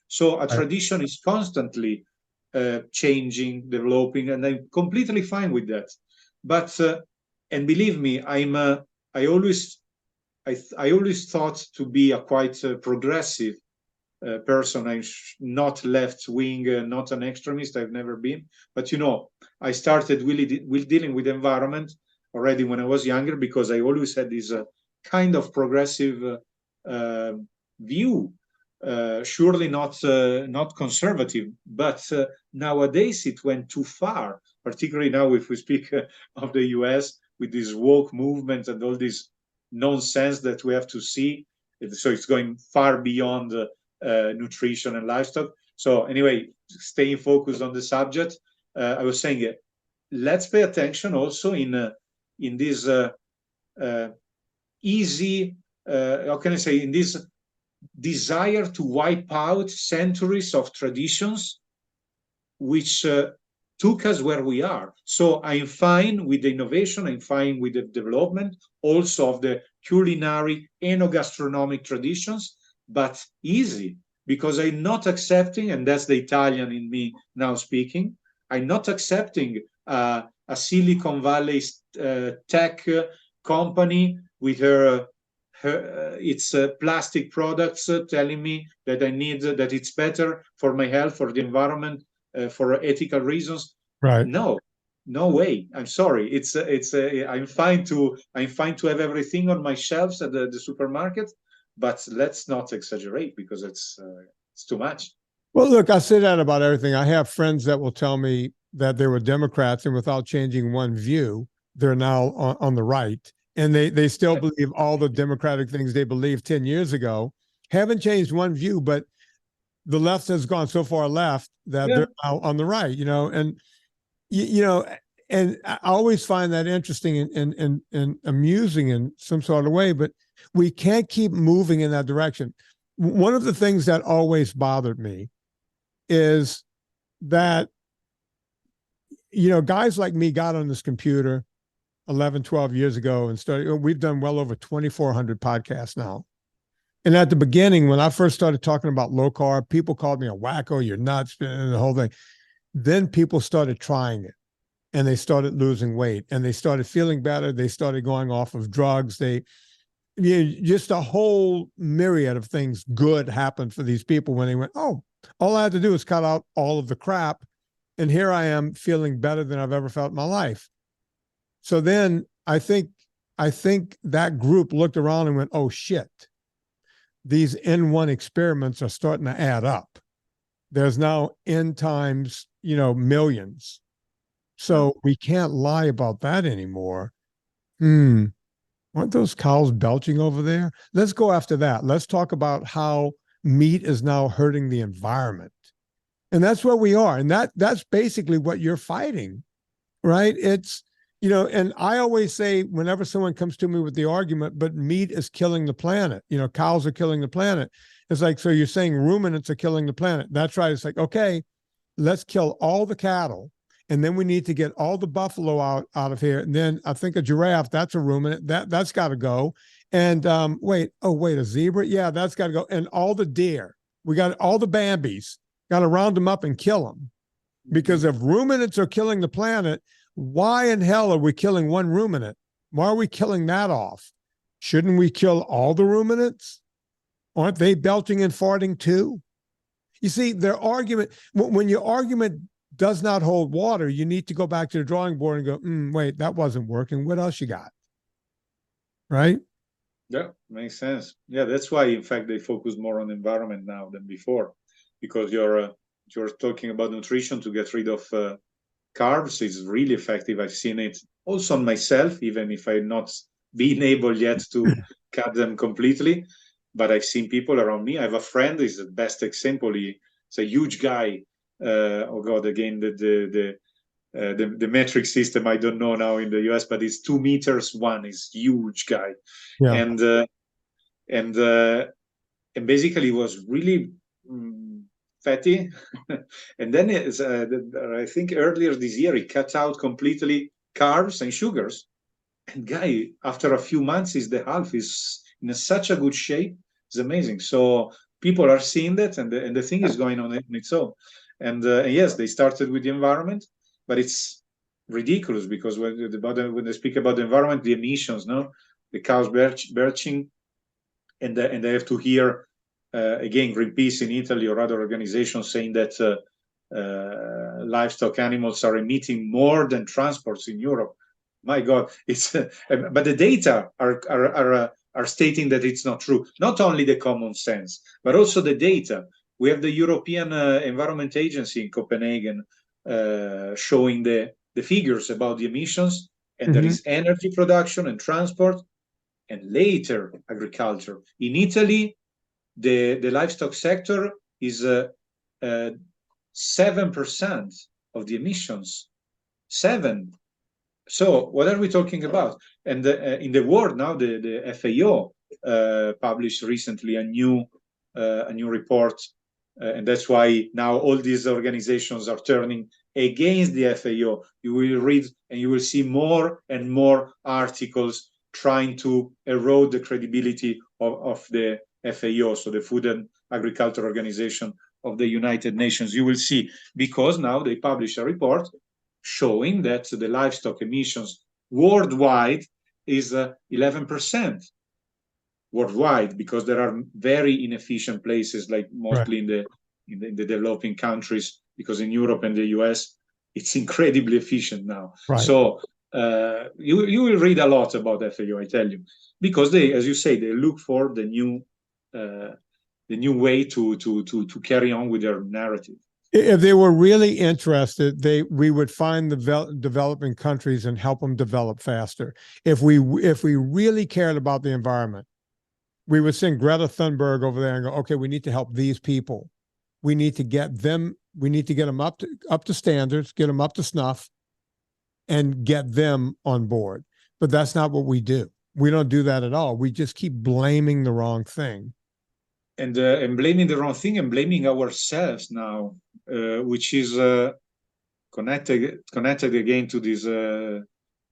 B: So a tradition is constantly changing, developing, and I'm completely fine with that. But and believe me, I always thought to be a quite progressive person. I'm not left wing, not an extremist. I've never been. But I started really dealing with environment already when I was younger, because I always had this kind of progressive view. Surely not conservative, but nowadays it went too far. Particularly now, if we speak of the US, with this woke movement and all this nonsense that we have to see. So it's going far beyond nutrition and livestock. So anyway, staying focused on the subject, I was saying, let's pay attention also in this easy, how can I say, in this desire to wipe out centuries of traditions, which took us where we are. So I'm fine with the innovation, I'm fine with the development also of the culinary enogastronomic traditions, but easy, because I'm not accepting, and that's the Italian in me now speaking, I'm not accepting a Silicon Valley tech company with her it's plastic products telling me that I need that it's better for my health, for the environment, for ethical reasons.
A: Right.
B: No way. I'm sorry. I'm fine to have everything on my shelves at the supermarket, but let's not exaggerate, because it's too much.
A: Well, look, I say that about everything. I have friends that will tell me that they were Democrats, and without changing one view, they're now on the right. And they still believe all the Democratic things they believed 10 years ago. Haven't changed one view, but the left has gone so far left that they're now on the right, and and I always find that interesting and amusing in some sort of way, but we can't keep moving in that direction. One of the things that always bothered me is that, guys like me got on this computer 11, 12 years ago and started, we've done well over 2,400 podcasts now. And at the beginning, when I first started talking about low carb, people called me a wacko, you're nuts, and the whole thing. Then people started trying it, and they started losing weight, and they started feeling better. They started going off of drugs. Just a whole myriad of things good happened for these people when they went, oh, all I had to do is cut out all of the crap, and here I am feeling better than I've ever felt in my life. So then I think that group looked around and went, oh shit, these N1 experiments are starting to add up. There's now N times, millions. So we can't lie about that anymore. Aren't those cows belching over there? Let's go after that. Let's talk about how meat is now hurting the environment. And that's where we are. And that's basically what you're fighting, right? It's, and I always say, whenever someone comes to me with the argument, but meat is killing the planet, cows are killing the planet. It's like, so you're saying ruminants are killing the planet. That's right. It's like, okay, let's kill all the cattle. And then we need to get all the buffalo out of here. And then I think a giraffe, that's a ruminant, that's got to go. And a zebra? Yeah, that's got to go. And all the deer, we got all the Bambis, got to round them up and kill them. Because if ruminants are killing the planet, why in hell are we killing one ruminant? Why are we killing that off? Shouldn't we kill all the ruminants? Aren't they belching and farting too? You see, their argument, when your argument does not hold water, you need to go back to the drawing board and go, wait, that wasn't working. What else you got? Right?
B: Yeah, makes sense. Yeah, that's why, in fact, they focus more on environment now than before, because you're talking about nutrition to get rid of carbs is really effective. I've seen it also on myself, even if I've not been able yet to cut them completely. But I've seen people around me. I have a friend, he's the best example. He's a huge guy. Oh God, again, the metric system, I don't know now in the US, but it's 2 meters one, is huge guy. Yeah. And basically was really fatty. And then I think earlier this year, he cut out completely carbs and sugars. And guy, after a few months, the half is in such a good shape. It's amazing. So people are seeing that, and the thing is going on its own. And yes, they started with the environment, but it's ridiculous, because when they speak about the environment, the emissions, the cows belching, and they have to hear again Greenpeace in Italy or other organizations saying that livestock animals are emitting more than transports in Europe. My God, it's but the data are stating that it's not true. Not only the common sense, but also the data. We have the European Environment Agency in Copenhagen showing the figures about the emissions, and there is energy production and transport, and later agriculture. In Italy, the livestock sector is 7% of the emissions. 7. So what are we talking about? And in the world now, the FAO published recently a new report, and that's why now all these organizations are turning against the FAO. You will read and you will see more and more articles trying to erode the credibility of the FAO, so the Food and Agriculture Organization of the United Nations. You will see, because now they publish a report showing that the livestock emissions worldwide is 11%. worldwide, because there are very inefficient places, like mostly
A: Right.
B: in the developing countries, because in Europe and the US, it's incredibly efficient now.
A: Right.
B: So you will read a lot about FAO, I tell you, because they, as you say, they look for the new way to carry on with their narrative.
A: If they were really interested, we would find the developing countries and help them develop faster. If we really cared about the environment, we would send Greta Thunberg over there and go, okay, we need to help these people. We need to get them up to standards, get them up to snuff, and get them on board. But that's not what we do. We don't do that at all. We just keep blaming the wrong thing.
B: And blaming the wrong thing, and blaming ourselves now, which is connected again to this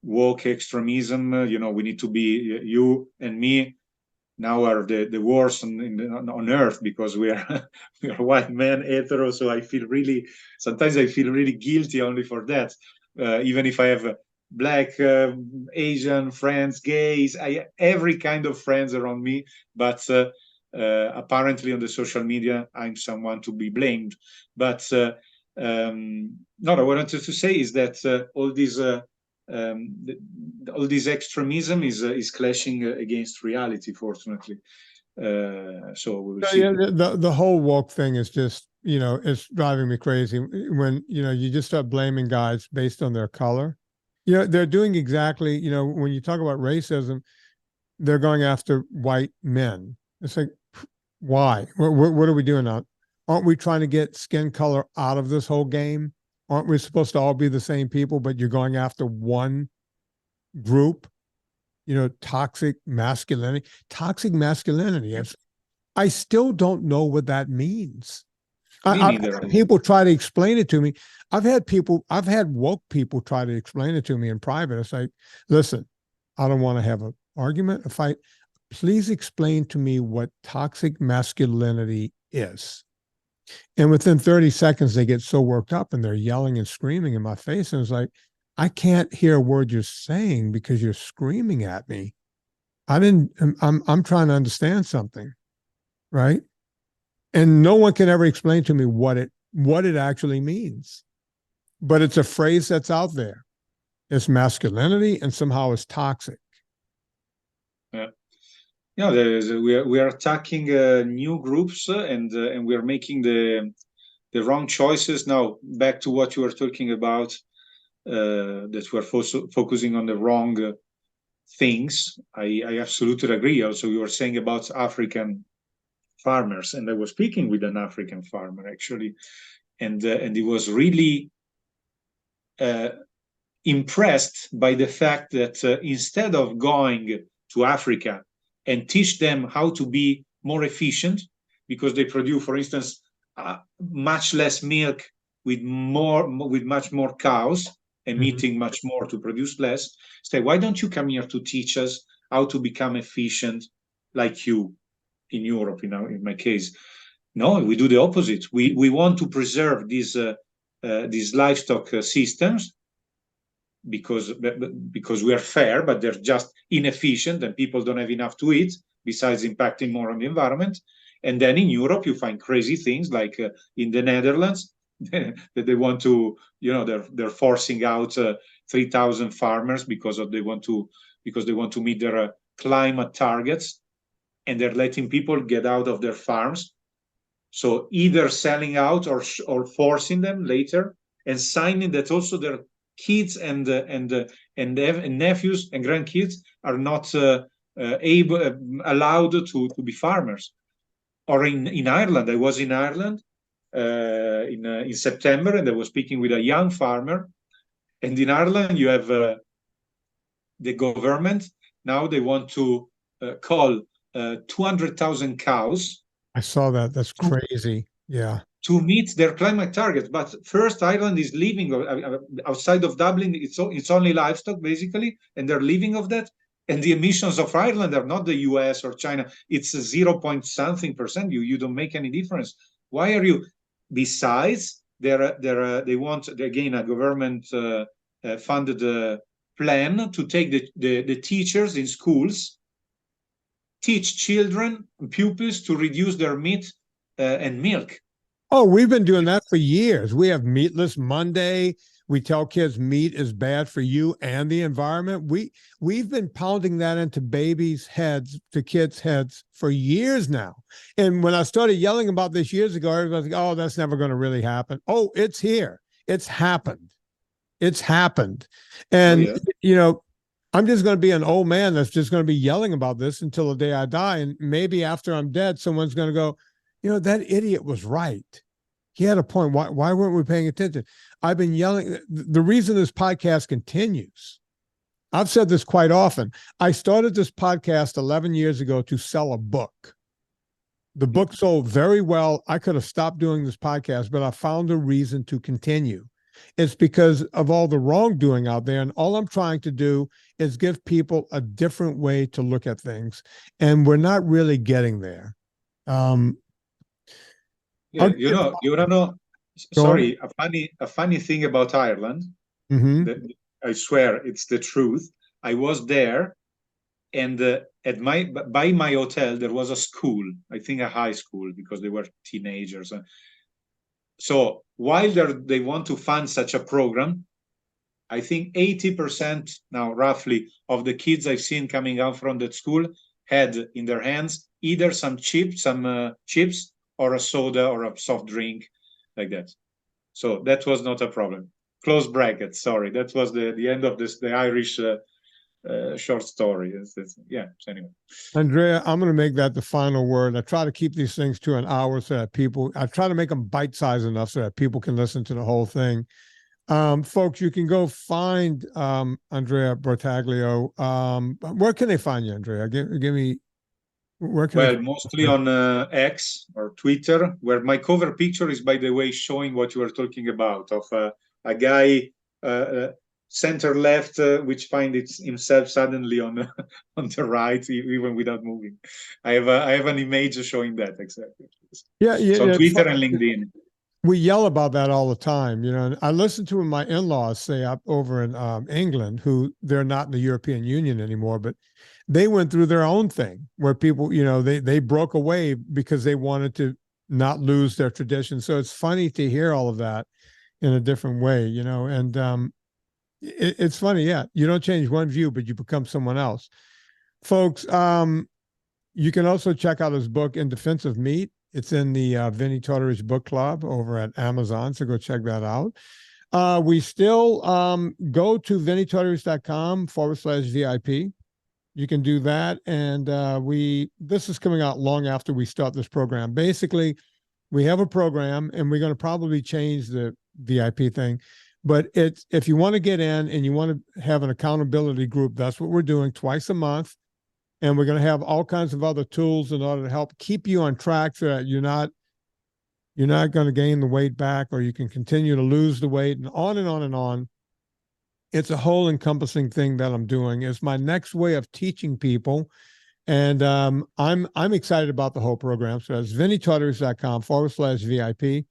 B: woke extremism. We need to be, you and me now are the worst on earth, because we are we are white men, hetero. So sometimes I feel really guilty only for that, even if I have black, Asian friends, gays, every kind of friends around me, but apparently on the social media I'm someone to be blamed. But what I wanted to say is that all this extremism is clashing against reality, fortunately. So we will see.
A: Yeah, the whole woke thing is just, it's driving me crazy when, you just start blaming guys based on their color. They're doing exactly, when you talk about racism, they're going after white men. It's like, why? What are we doing now? Aren't we trying to get skin color out of this whole game? Aren't we supposed to all be the same people, but you're going after one group? Toxic masculinity. Toxic masculinity. I still don't know what that means. I've had people try to explain it to me. I've had woke people try to explain it to me in private. It's like, listen, I don't want to have an argument, a fight. Please explain to me what toxic masculinity is. And within 30 seconds, they get so worked up and they're yelling and screaming in my face. And it's like, I can't hear a word you're saying because you're screaming at me. I'm trying to understand something, right? And no one can ever explain to me what it actually means. But it's a phrase that's out there. It's masculinity, and somehow it's toxic.
B: Yeah. We are attacking new groups, and we are making the wrong choices. Now, back to what you were talking about, that we're focusing on the wrong things. I absolutely agree. Also, you were saying about African farmers, and I was speaking with an African farmer actually, and he was really impressed by the fact that instead of going to Africa and teach them how to be more efficient, because they produce, for instance, much less milk with much more cows, emitting much more to produce less. Say, why don't you come here to teach us how to become efficient like you in Europe? In my case, no, we do the opposite. We want to preserve these livestock systems because we are fair, but they're just inefficient and people don't have enough to eat, besides impacting more on the environment. And then in Europe, you find crazy things like in the Netherlands, that they want to, they're forcing out 3,000 farmers because they want to meet their climate targets, and they're letting people get out of their farms. So either selling out or forcing them later, and signing that also their kids and nephews and grandkids are not allowed to be farmers. Or in Ireland, I was in Ireland in September, and I was speaking with a young farmer. And in Ireland, you have the government now, they want to call 200,000 cows.
A: I saw that. That's crazy. Yeah.
B: To meet their climate targets. But first, Ireland is living outside of Dublin. It's only livestock, basically, and they're living of that. And the emissions of Ireland are not the US or China. It's 0 point something percent. You don't make any difference. Why are you? Besides, they want, again, a government funded plan to take the teachers in schools, teach children, pupils, to reduce their meat and milk.
A: Oh, we've been doing that for years. We have Meatless Monday. We tell kids meat is bad for you and the environment. We've been pounding that into babies' heads, to kids' heads for years now. And when I started yelling about this years ago, everybody's like, oh, that's never going to really happen. Oh, it's here. It's happened. It's happened. And, you know, I'm just going to be an old man that's just going to be yelling about this until the day I die. And maybe after I'm dead, someone's going to go, you know, that idiot was right. He had a point. Why weren't we paying attention? I've been yelling. The reason this podcast continues, I've said this quite often. I started this podcast 11 years ago to sell a book. The book sold very well. I could have stopped doing this podcast, but I found a reason to continue. It's because of all the wrongdoing out there. And all I'm trying to do is give people a different way to look at things. And we're not really getting there.
B: Yeah, you don't know. Sorry, a funny thing about Ireland. That I swear it's the truth. I was there, and by my hotel there was a school. I think a high school, because they were teenagers. So while they want to fund such a program, I think 80% now, roughly, of the kids I've seen coming out from that school had in their hands either some chips or a soda or a soft drink, like that. So that was not a problem. Close bracket. Sorry, that was the end of the Irish short story. Yeah. Anyway,
A: Andrea, I'm going to make that the final word. I try to keep these things to an hour so that I try to make them bite-sized enough so that people can listen to the whole thing. Folks, you can go find Andrea Bertaglio. Where can they find you, Andrea? Give me.
B: Well, mostly on X or Twitter, where my cover picture is, by the way, showing what you were talking about, of a guy center left, which finds himself suddenly on the right, even without moving. I have an image showing that exactly.
A: Yeah.
B: So Twitter and LinkedIn.
A: We yell about that all the time, you know. And I listen to my in-laws say up over in England, who they're not in the European Union anymore, but they went through their own thing where people, you know, they broke away because they wanted to not lose their tradition. So it's funny to hear all of that in a different way, you know. And it's funny, yeah. You don't change one view, but you become someone else. Folks, you can also check out his book, In Defense of Meat. It's in the Vinnie Tortorich book club over at Amazon, so go check that out. We still go to vinnietortorich.com/VIP. You can do that. And this is coming out long after we start this program. Basically, we have a program, and we're going to probably change the VIP thing. But if you want to get in and you want to have an accountability group, that's what we're doing twice a month. And we're going to have all kinds of other tools in order to help keep you on track so that you're not going to gain the weight back, or you can continue to lose the weight, and on and on and on. It's a whole encompassing thing that I'm doing. It's my next way of teaching people. And I'm excited about the whole program. So that's vinnietortorich.com/VIP.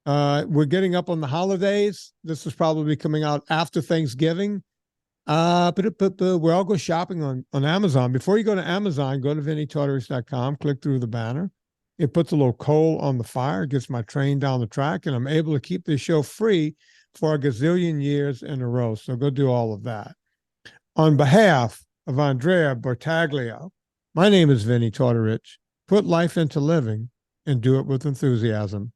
A: We're getting up on the holidays. This is probably coming out after Thanksgiving. We're all go shopping on Amazon. Before you go to Amazon, go to vinnietortorich.com, click through the banner. It puts a little coal on the fire, gets my train down the track, and I'm able to keep this show free for a gazillion years in a row. So go do all of that. On behalf of Andrea Bertaglio, my name is Vinnie Tortorich. Put life into living and do it with enthusiasm.